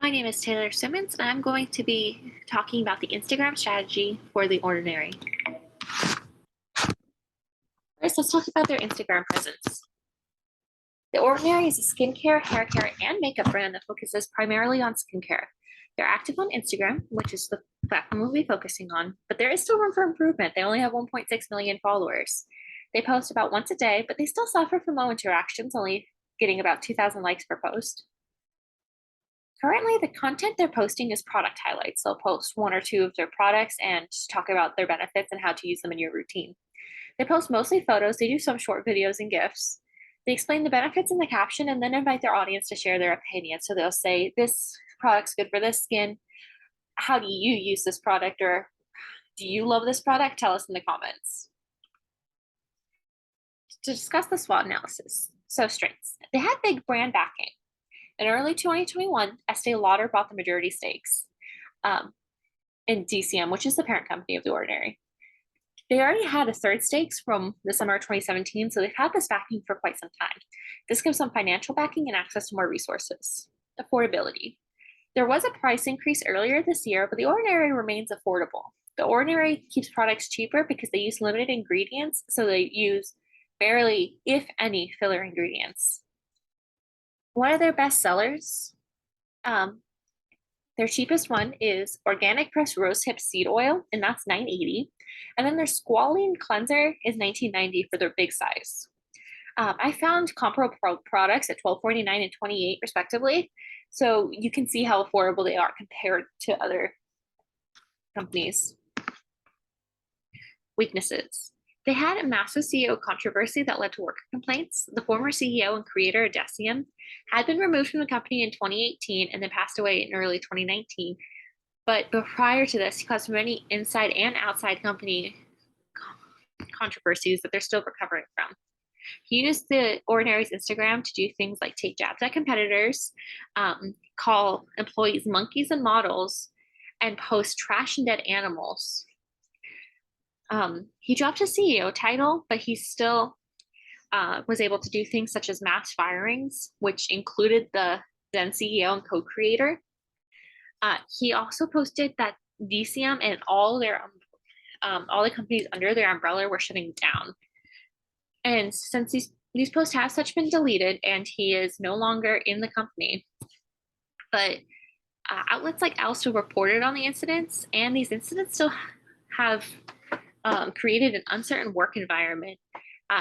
My name is Taylor Simmons, and I'm going to be talking about the Instagram strategy for The Ordinary. First, let's talk about their Instagram presence. The Ordinary is a skincare, hair care, and makeup brand that focuses primarily on skincare. They're active on Instagram, which is the platform we'll be focusing on, but there is still room for improvement. They only have 1.6 million followers. They post about once a day, but they still suffer from low interactions, only getting about 2,000 likes per post. Currently, the content they're posting is product highlights. They'll post one or two of their products and talk about their benefits and how to use them in your routine. They post mostly photos, they do some short videos and GIFs. They explain the benefits in the caption and then invite their audience to share their opinion. So they'll say, this product's good for this skin. How do you use this product? Or do you love this product? Tell us in the comments. To discuss the SWOT analysis. So strengths. They had big brand backing. In early 2021, Estee Lauder bought the majority stakes in DCM, which is the parent company of The Ordinary. They already had a third stakes from the summer of 2017, so they've had this backing for quite some time. This gives them financial backing and access to more resources. Affordability. There was a price increase earlier this year, but The Ordinary remains affordable. The Ordinary keeps products cheaper because they use limited ingredients, so they use barely, if any, filler ingredients. One of their best sellers, their cheapest one is organic pressed rosehip seed oil, and that's $9.80. And then their squalene cleanser is $19.90 for their big size. I found comparable products at $12.49 and $28 respectively. So you can see how affordable they are compared to other companies. Weaknesses. They had a massive CEO controversy that led to worker complaints. The former CEO and creator of Decium had been removed from the company in 2018 and then passed away in early 2019. But prior to this, he caused many inside and outside company controversies that they're still recovering from. He used the Ordinary's Instagram to do things like take jabs at competitors, call employees monkeys and models, and post trash and dead animals. He dropped his CEO title, but he still was able to do things such as mass firings, which included the then CEO and co-creator. He also posted that DCM and all the companies under their umbrella were shutting down. And since these posts have such been deleted and he is no longer in the company, but outlets like Elle still reported on the incidents, and these incidents still have created an uncertain work environment.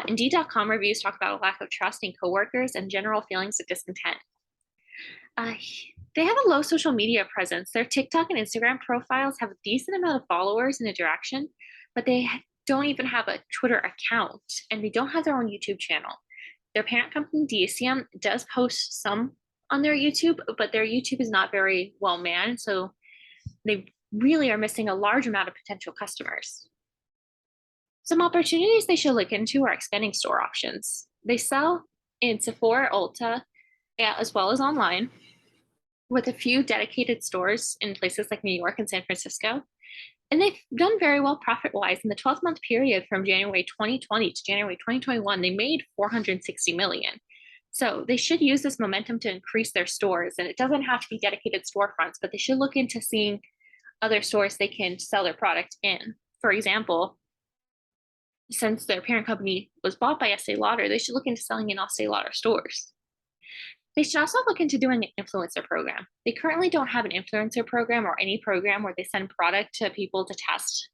Indeed.com reviews talk about a lack of trust in coworkers and general feelings of discontent. They have a low social media presence. Their TikTok and Instagram profiles have a decent amount of followers and interaction, but they don't even have a Twitter account, and they don't have their own YouTube channel. Their parent company, DCM, does post some on their YouTube, but their YouTube is not very well manned, so they really are missing a large amount of potential customers. Some opportunities they should look into are expanding store options. They sell in Sephora, Ulta, as well as online, with a few dedicated stores in places like New York and San Francisco. And they've done very well profit-wise. In the 12-month period from January 2020 to January 2021, they made $460 million. So they should use this momentum to increase their stores. And it doesn't have to be dedicated storefronts, but they should look into seeing other stores they can sell their product in. For example, since their parent company was bought by Estee Lauder, they should look into selling in Estee Lauder stores. They should also look into doing an influencer program. They currently don't have an influencer program or any program where they send product to people to test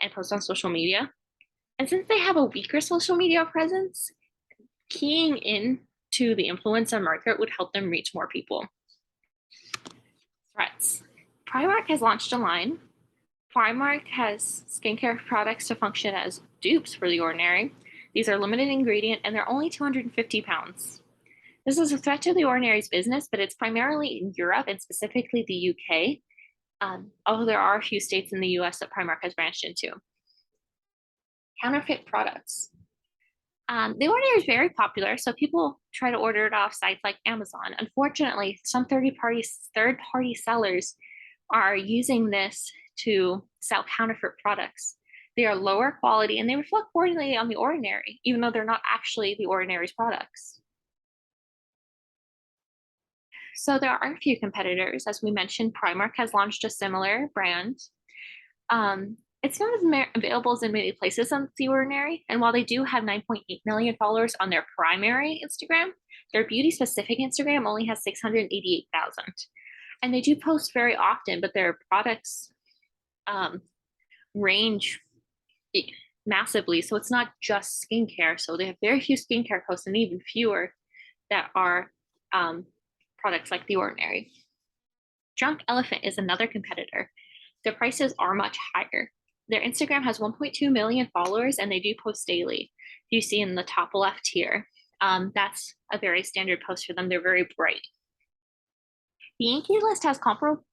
and post on social media. And since they have a weaker social media presence, keying in to the influencer market would help them reach more people. Threats. Primark has launched a line. Primark has skincare products to function as dupes for The Ordinary. These are limited ingredient and they're only 250 pounds. This is a threat to The Ordinary's business, but it's primarily in Europe and specifically the UK, although there are a few states in the US that Primark has branched into. Counterfeit products. The Ordinary is very popular, so people try to order it off sites like Amazon. Unfortunately, some third-party sellers are using this to sell counterfeit products. They are lower quality and they reflect poorly on The Ordinary, even though they're not actually The Ordinary's products. So there are a few competitors. As we mentioned, Primark has launched a similar brand. It's not as available as in many places on The Ordinary, and while they do have 9.8 million followers on their primary Instagram, their beauty specific Instagram only has 688,000. And they do post very often, but their products range massively. So it's not just skincare. So they have very few skincare posts and even fewer that are products like The Ordinary. Drunk Elephant is another competitor. Their prices are much higher. Their Instagram has 1.2 million followers and they do post daily. You see in the top left here. That's a very standard post for them. They're very bright. The Yankee List has comparable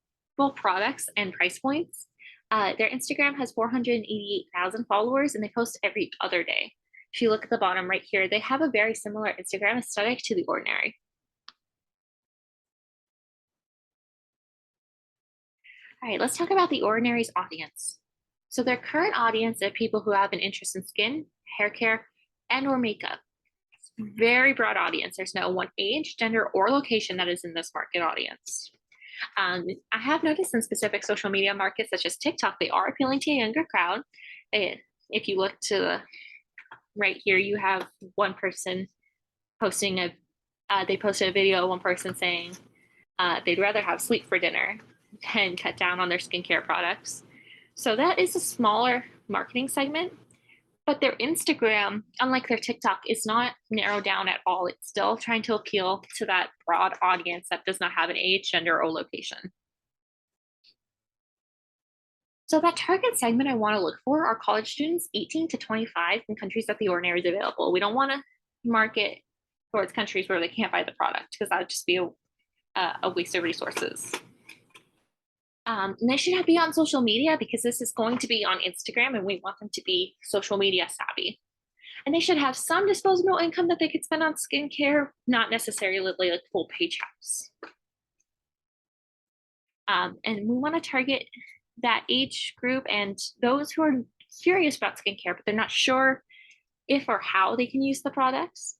products and price points. Their Instagram has 488,000 followers and they post every other day. If you look at the bottom right here, they have a very similar Instagram aesthetic to The Ordinary. All right, let's talk about The Ordinary's audience. So their current audience are people who have an interest in skin, hair care, and or makeup. It's a very broad audience. There's no one age, gender, or location that is in this market audience. I have noticed in specific social media markets such as TikTok, they are appealing to a younger crowd. If you look to the right here, you have one person posting they posted a video, one person saying they'd rather have sleep for dinner than cut down on their skincare products. So that is a smaller marketing segment, but their Instagram, unlike their TikTok, is not narrowed down at all. It's still trying to appeal to that broad audience that does not have an age, gender, or location. So that target segment I want to look for are college students 18 to 25 in countries that The Ordinary is available. We don't want to market towards countries where they can't buy the product because that would just be a waste of resources. And they should be on social media because this is going to be on Instagram and we want them to be social media savvy. And they should have some disposable income that they could spend on skincare, not necessarily like full paychecks. And we want to target that age group and those who are curious about skincare, but they're not sure if or how they can use the products.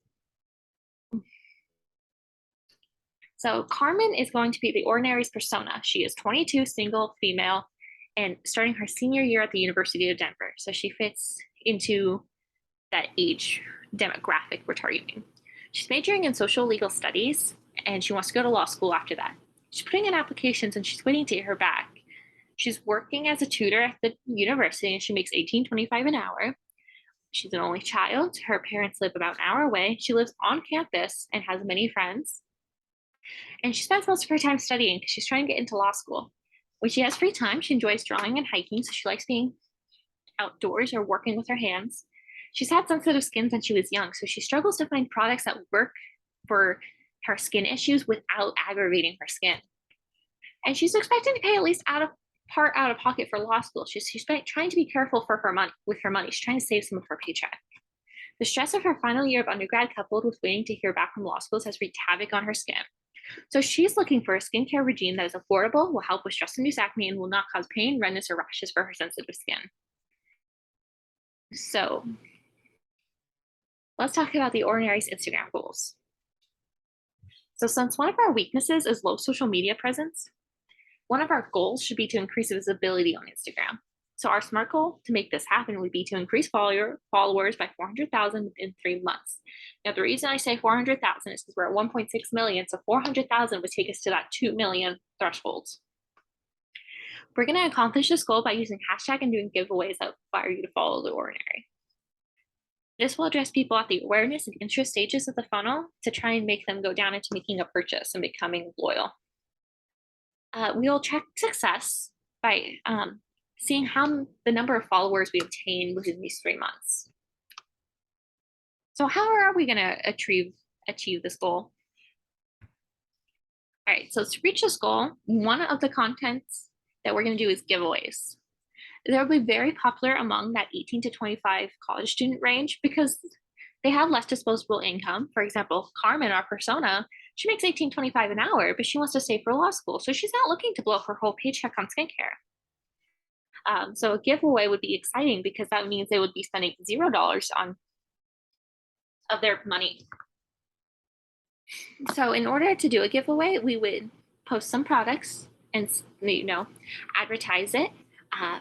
So Carmen is going to be The Ordinary's persona. She is 22, single, female, and starting her senior year at the University of Denver. So she fits into that age demographic we're targeting. She's majoring in social legal studies, and she wants to go to law school after that. She's putting in applications, and she's waiting to hear back. She's working as a tutor at the university, and she makes $18.25 an hour. She's an only child. Her parents live about an hour away. She lives on campus and has many friends. And she spends most of her time studying because she's trying to get into law school. When she has free time, she enjoys drawing and hiking, so she likes being outdoors or working with her hands. She's had sensitive skin since she was young, so she struggles to find products that work for her skin issues without aggravating her skin. And she's expected to pay at least out of pocket for law school. She's trying to be careful for her money with her money. She's trying to save some of her paycheck. The stress of her final year of undergrad, coupled with waiting to hear back from law schools, has wreaked havoc on her skin. So she's looking for a skincare regime that is affordable, will help with stress-induced acne, and will not cause pain, redness, or rashes for her sensitive skin. So let's talk about The Ordinary's Instagram goals. So since one of our weaknesses is low social media presence, one of our goals should be to increase visibility on Instagram. So our SMART goal to make this happen would be to increase followers by 400,000 within 3 months. Now, the reason I say 400,000 is because we're at 1.6 million, so 400,000 would take us to that 2 million threshold. We're going to accomplish this goal by using hashtag and doing giveaways that require you to follow The Ordinary. This will address people at the awareness and interest stages of the funnel to try and make them go down into making a purchase and becoming loyal. We will check success by seeing how the number of followers we obtain within these 3 months. So how are we going to achieve this goal? All right, so to reach this goal, one of the contents that we're going to do is giveaways. They'll be very popular among that 18 to 25 college student range because they have less disposable income. For example, Carmen, our persona, she makes $18.25 an hour, but she wants to save for law school. So she's not looking to blow her whole paycheck on skincare. So a giveaway would be exciting because that means they would be spending $0 of their money. So in order to do a giveaway, we would post some products and advertise it. Uh,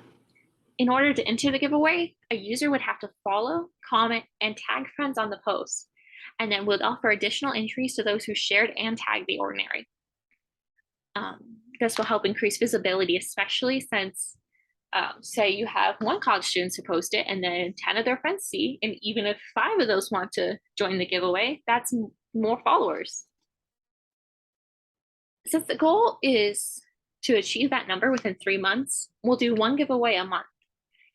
in order to enter the giveaway, a user would have to follow, comment, and tag friends on the post, and then we'll offer additional entries to those who shared and tagged The Ordinary. This will help increase visibility, especially since, say, you have one college student who post it and then 10 of their friends see, and even if 5 of those want to join the giveaway, that's more followers. Since the goal is to achieve that number within 3 months, we'll do one giveaway a month.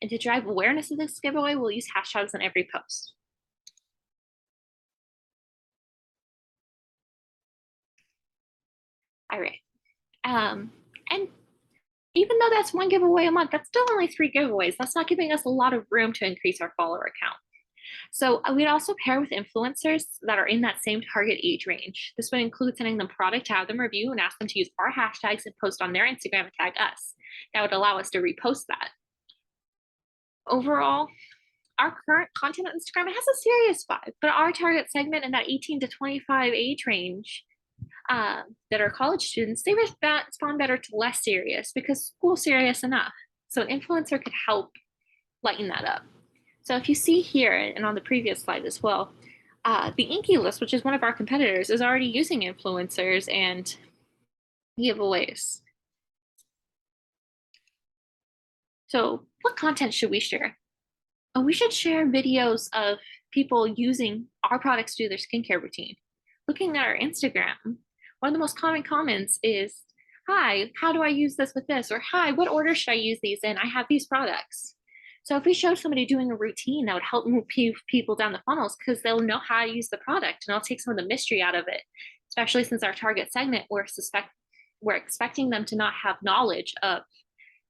And to drive awareness of this giveaway, we'll use hashtags on every post. All right. And even though that's one giveaway a month, that's still only 3 giveaways. That's not giving us a lot of room to increase our follower count. So we'd also pair with influencers that are in that same target age range. This would include sending them product to have them review and ask them to use our hashtags and post on their Instagram and tag us. That would allow us to repost that. Overall, our current content on Instagram, it has a serious vibe, but our target segment in that 18 to 25 age range that are college students, they respond better to less serious because school's serious enough. So an influencer could help lighten that up. So if you see here and on the previous slide as well, the Inky List, which is one of our competitors, is already using influencers and giveaways. So what content should we share? We should share videos of people using our products to do their skincare routine. Looking at our Instagram, one of the most common comments is, "Hi, how do I use this with this?" Or, "Hi, what order should I use these in? I have these products." So if we showed somebody doing a routine, that would help move people down the funnels because they'll know how to use the product and it'll take some of the mystery out of it, especially since our target segment, we're expecting them to not have knowledge of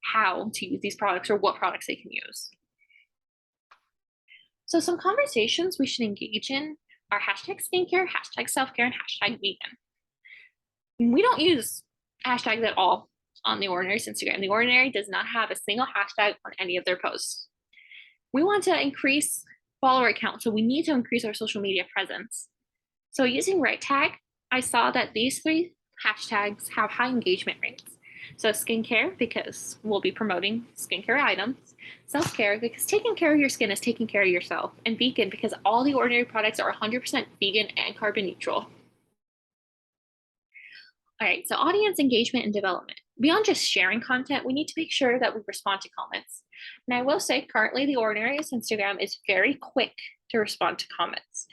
how to use these products or what products they can use. So some conversations we should engage in are hashtag skincare, hashtag self-care, and hashtag vegan. We don't use hashtags at all on The Ordinary's Instagram. The Ordinary does not have a single hashtag on any of their posts. We want to increase follower count, so we need to increase our social media presence. So using right tag, I saw that these 3 hashtags have high engagement rates. So skincare, because we'll be promoting skincare items. Self-care, because taking care of your skin is taking care of yourself. And vegan, because all The Ordinary products are 100% vegan and carbon neutral. All right, so audience engagement and development. Beyond just sharing content, we need to make sure that we respond to comments. And I will say, currently, The Ordinary's Instagram is very quick to respond to comments.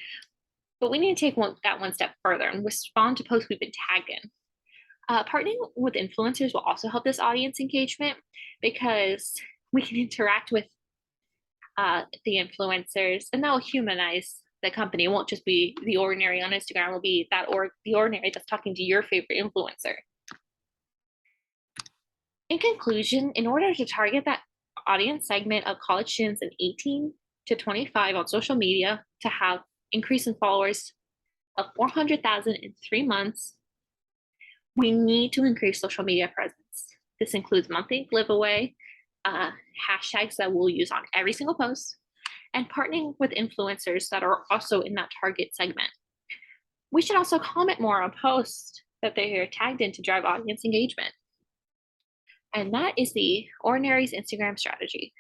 But we need to take that one step further and respond to posts we've been tagged in. Partnering with influencers will also help this audience engagement because we can interact with the influencers and that will humanize the company. It won't just be The Ordinary on Instagram, it will be The Ordinary that's talking to your favorite influencer. In conclusion, in order to target that audience segment of college students in 18 to 25 on social media to have increase in followers of 400,000 in 3 months, we need to increase social media presence. This includes monthly giveaway, hashtags that we'll use on every single post, and partnering with influencers that are also in that target segment. We should also comment more on posts that they are tagged in to drive audience engagement. And that is The Ordinary's Instagram strategy.